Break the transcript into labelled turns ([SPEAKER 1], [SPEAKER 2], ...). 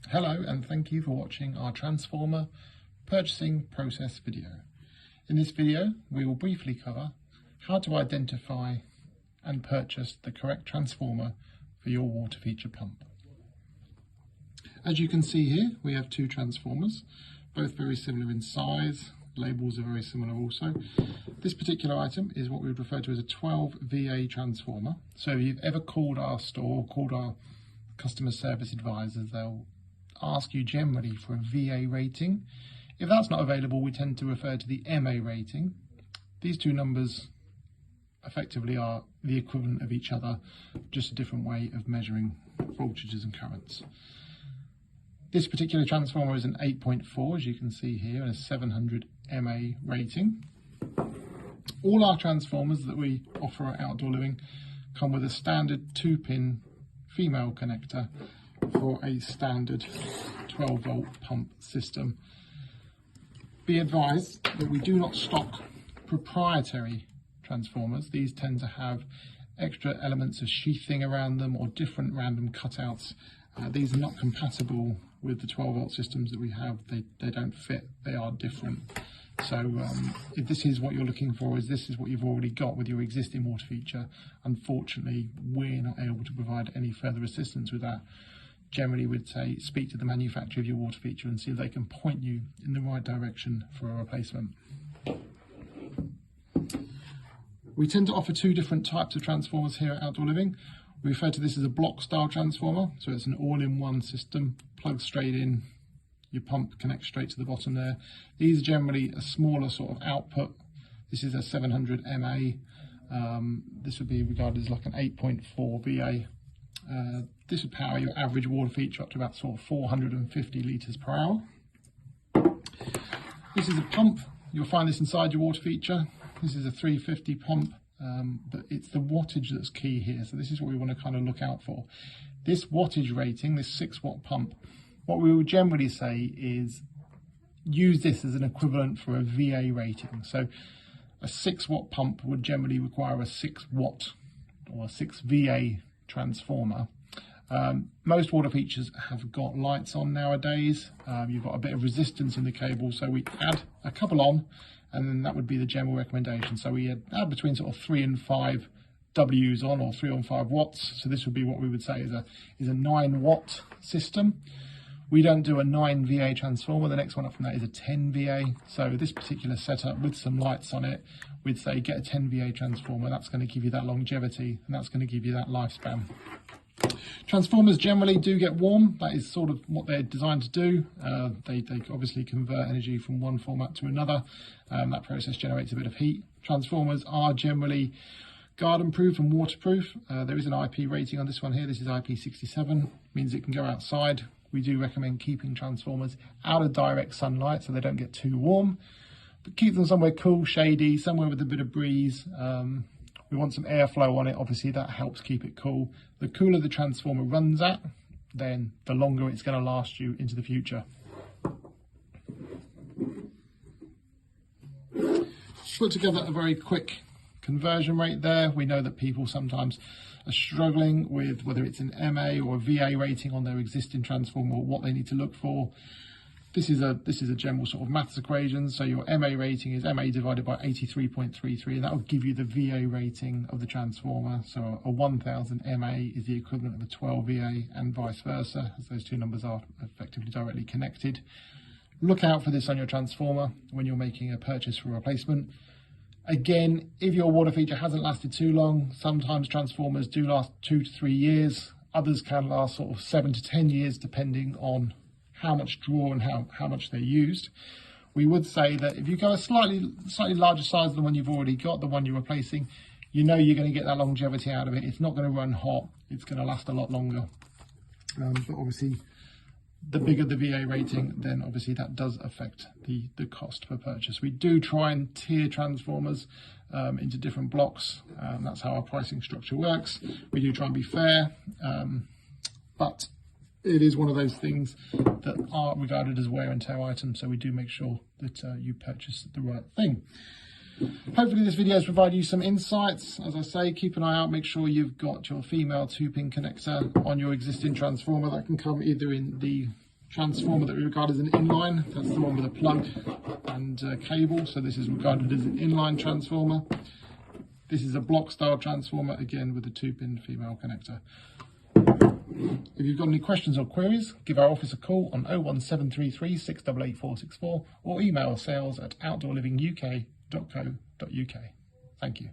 [SPEAKER 1] Hello and thank you for watching our transformer purchasing process video. In this video we will briefly cover how to identify and purchase the correct transformer for your water feature pump. As you can see here, we have two transformers, both very similar in size. Labels are very similar also. This particular item is what we would refer to as a 12 VA transformer. So if you've ever called our store, called our customer service advisors, they'll ask you generally for a VA rating. If that's not available, we tend to refer to the MA rating. These two numbers effectively are the equivalent of each other, just a different way of measuring voltages and currents. This particular transformer is an 8.4, as you can see here, and a 700 MA rating. All our transformers that we offer at Outdoor Living come with a standard 2-pin female connector for a standard 12 volt pump system. Be advised that we do not stock proprietary transformers. These tend to have extra elements of sheathing around them or different random cutouts. These are not compatible with the 12 volt systems that we have. They don't fit, they are different. So if this is what you're looking for, this is what you've already got with your existing water feature, unfortunately we're not able to provide any further assistance with that. Generally we'd say speak to the manufacturer of your water feature and see if they can point you in the right direction for a replacement. We tend to offer two different types of transformers here at Outdoor Living. We refer to this as a block style transformer, so it's an all-in-one system, plugs straight in, your pump connects straight to the bottom there. These are generally a smaller sort of output. This is a 700 MA. This would be regarded as like an 8.4 VA. This would power your average water feature up to about sort of 450 litres per hour. This is a pump. You'll find this inside your water feature. This is a 350 pump, but it's the wattage that's key here. So this is what we want to kind of look out for. This wattage rating, this 6-watt pump, what we would generally say is use this as an equivalent for a VA rating. So a 6-watt pump would generally require a 6-watt or a 6 VA transformer. Most water features have got lights on nowadays. You've got a bit of resistance in the cable, so we add a couple on, and then that would be the general recommendation. So we add between sort of 3 and 5 W's on, or 3 and 5 watts. So this would be what we would say is a 9-watt system. We don't do a 9 VA transformer. The next one up from that is a 10 VA. So this particular setup with some lights on it, we'd say get a 10 VA transformer. That's going to give you that longevity, and that's going to give you that lifespan. Transformers generally do get warm. That is sort of what they're designed to do. They obviously convert energy from one format to another. That process generates a bit of heat. Transformers are generally garden proof and waterproof. There is an IP rating on this one here. This is IP67, means it can go outside. We do recommend keeping transformers out of direct sunlight so they don't get too warm, but keep them somewhere cool, shady, somewhere with a bit of breeze. We want some airflow on it. Obviously that helps keep it cool. The cooler the transformer runs at, then the longer it's going to last you into the future. Put together a very quick conversion rate there. We know that people sometimes are struggling with whether it's an MA or a VA rating on their existing transformer or what they need to look for. This is a general sort of maths equation. So your MA rating is MA divided by 83.33, and that will give you the VA rating of the transformer. So a 1000 MA is the equivalent of a 12 VA, and vice versa, as those two numbers are effectively directly connected. Look out for this on your transformer when you're making a purchase for a replacement. Again, if your water feature hasn't lasted too long, sometimes transformers do last 2 to 3 years. Others can last sort of 7 to 10 years, depending on how much draw and how much they're used. We would say that if you go a slightly larger size than the one you've already got, the one you're replacing, you know you're going to get that longevity out of it. It's not going to run hot. It's going to last a lot longer. But obviously, the bigger the VA rating, then obviously that does affect the cost per purchase. We do try and tier transformers into different blocks. That's how our pricing structure works. We do try and be fair, but it is one of those things that are regarded as wear and tear items, so we do make sure that you purchase the right thing. Hopefully this video has provided you some insights. As I say, keep an eye out, make sure you've got your female 2-pin connector on your existing transformer. That can come either in the transformer that we regard as an inline. That's the one with a plug and cable, so this is regarded as an inline transformer. This is a block style transformer, again with a 2-pin female connector. If you've got any questions or queries, give our office a call on 01733 688 464 or email sales@outdoorlivinguk.co.uk. Thank you.